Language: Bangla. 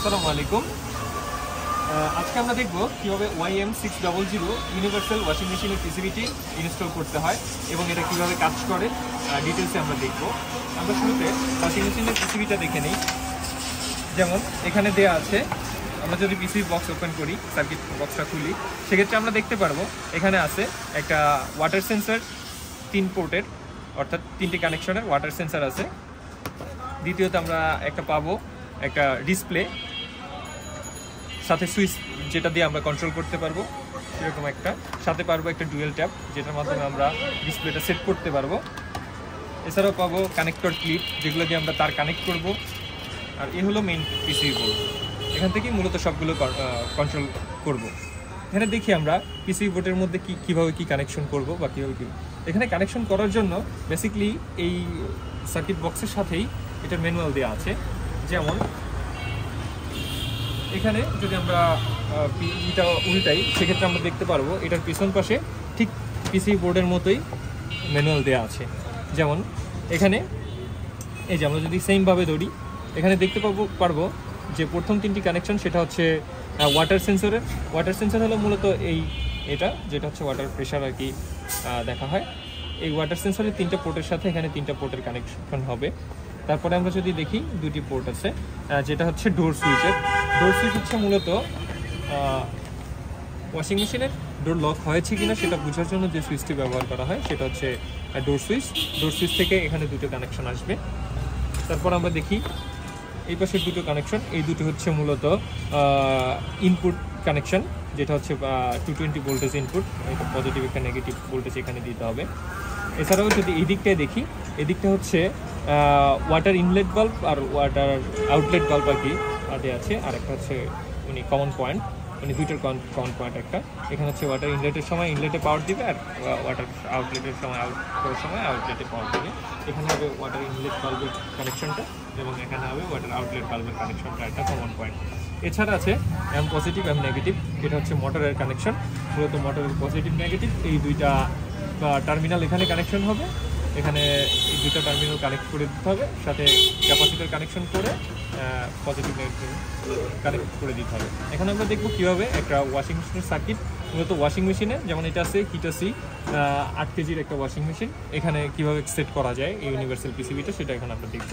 আসসালামু আলাইকুম। আজকে আমরা দেখব কিভাবে YM600 ইউনিভার্সাল ওয়াশিং মেশিনের পিসিবিটি ইনস্টল করতে হয় এবং এটা কিভাবে কাজ করে ডিটেলসে আমরা দেখব। আমরা শুরুতে ওয়াশিং মেশিনের পিসিবিটা দেখে নিই। যেমন এখানে দেয়া আছে, আমরা যদি পিসিবি বক্স ওপেন করি, সার্কিট বক্সটা খুলি, সেক্ষেত্রে আমরা দেখতে পারবো এখানে আছে একটা ওয়াটার সেন্সর 3 পোর্টের, অর্থাৎ 3টি কানেকশনের ওয়াটার সেন্সর আছে। দ্বিতীয়ত আমরা একটা পাবো একটা ডিসপ্লে, সাথে সুইচ যেটা দিয়ে আমরা কন্ট্রোল করতে পারবো এরকম একটা, সাথে পারবো একটা ডুয়েল ট্যাপ যেটার মাধ্যমে আমরা ডিসপ্লেটা সেট করতে পারবো। এছাড়াও পাবো কানেক্টর ক্লিপ যেগুলো দিয়ে আমরা তার কানেক্ট করব। আর এই হলো মেইন পিসিবি বোর্ড, এখান থেকেই মূলত সবগুলো কন্ট্রোল করব। এখানে দেখি আমরা পিসিবি বোর্ডের মধ্যে কীভাবে কি কানেকশন করব বা কীভাবে কী। এখানে কানেকশন করার জন্য বেসিক্যালি এই সার্কিট বক্সের সাথেই এটার ম্যানুয়াল দেওয়া আছে। যেমন এখানে যদি আমরা এটা উল্টাই, সেক্ষেত্রে আমরা দেখতে পারবো এটার পিছন পাশে ঠিক পিসিবি বোর্ডের মতোই ম্যানুয়াল দেওয়া আছে। যেমন এখানে এই যে আমরা যদি সেমভাবে ধরি, এখানে দেখতে পারবো যে প্রথম 3টি কানেকশন সেটা হচ্ছে ওয়াটার সেন্সরের। ওয়াটার সেন্সর হলো মূলত এটা যেটা হচ্ছে ওয়াটার প্রেশার আর কি দেখা হয়। এই ওয়াটার সেন্সরের 3টা পোর্টের সাথে এখানে 3টা পোর্টের কানেকশন হবে। তারপরে আমরা যদি দেখি 2টি পোর্ট আছে, যেটা হচ্ছে ডোর সুইচের। ডোর সুইচ হচ্ছে মূলত ওয়াশিং মেশিনের ডোর লক হয়েছে কিনা সেটা বোঝার জন্য যে সুইচটি ব্যবহার করা হয় সেটা হচ্ছে ডোর সুইচ। ডোর সুইচ থেকে এখানে 2টো কানেকশন আসবে। তারপর আমরা দেখি এই পাশের 2টো কানেকশন, এই দুটো হচ্ছে মূলত ইনপুট কানেকশন, যেটা হচ্ছে 220 ভোল্টেজ ইনপুট, এটা পজিটিভ একটা নেগেটিভ ভোল্টেজ এখানে দিতে হবে। এছাড়াও যদি এই দিকটায় দেখি, এদিকটা হচ্ছে ওয়াটার ইনলেট বাল্ব আর ওয়াটার আউটলেট বাল্ব আর কি দেওয়া আছে। আর একটা হচ্ছে কমন পয়েন্ট, 2টার কমন পয়েন্ট একটা। এখানে হচ্ছে ওয়াটার ইনলেটের সময় ইনলেটে পাওয়ার দিবে, আর ওয়াটার আউটলেটের সময় আউটলেটে পাওয়ার দিবে। এখানে হবে ওয়াটার ইনলেট বাল্বের কানেকশনটা এবং এখানে হবে ওয়াটার আউটলেট বাল্বের কানেকশনটা, একটা কমন পয়েন্ট। এছাড়া আছে এম পজিটিভ এম নেগেটিভ, এটা হচ্ছে মোটরের কানেকশন। মূলত মোটরের পজিটিভ নেগেটিভ এই 2টা টার্মিনাল এখানে কানেকশন হবে। এখানে এই 2টা টার্মিনাল কানেক্ট করে দিতে হবে, সাথে ক্যাপাসিটর কানেকশন করে পজিটিভ নেগেটিভ কানেক্ট করে দিতে হবে। এখানে আমরা দেখব কীভাবে একটা ওয়াশিং মেশিনের সার্কিট, মূলত ওয়াশিং মেশিনে যেমন এটা আছে হিটাসি 8 কেজির একটা ওয়াশিং মেশিন, এখানে কীভাবে সেট করা যায় এই ইউনিভার্সাল পিসিবিটা, সেটা এখানে আমরা দেখব।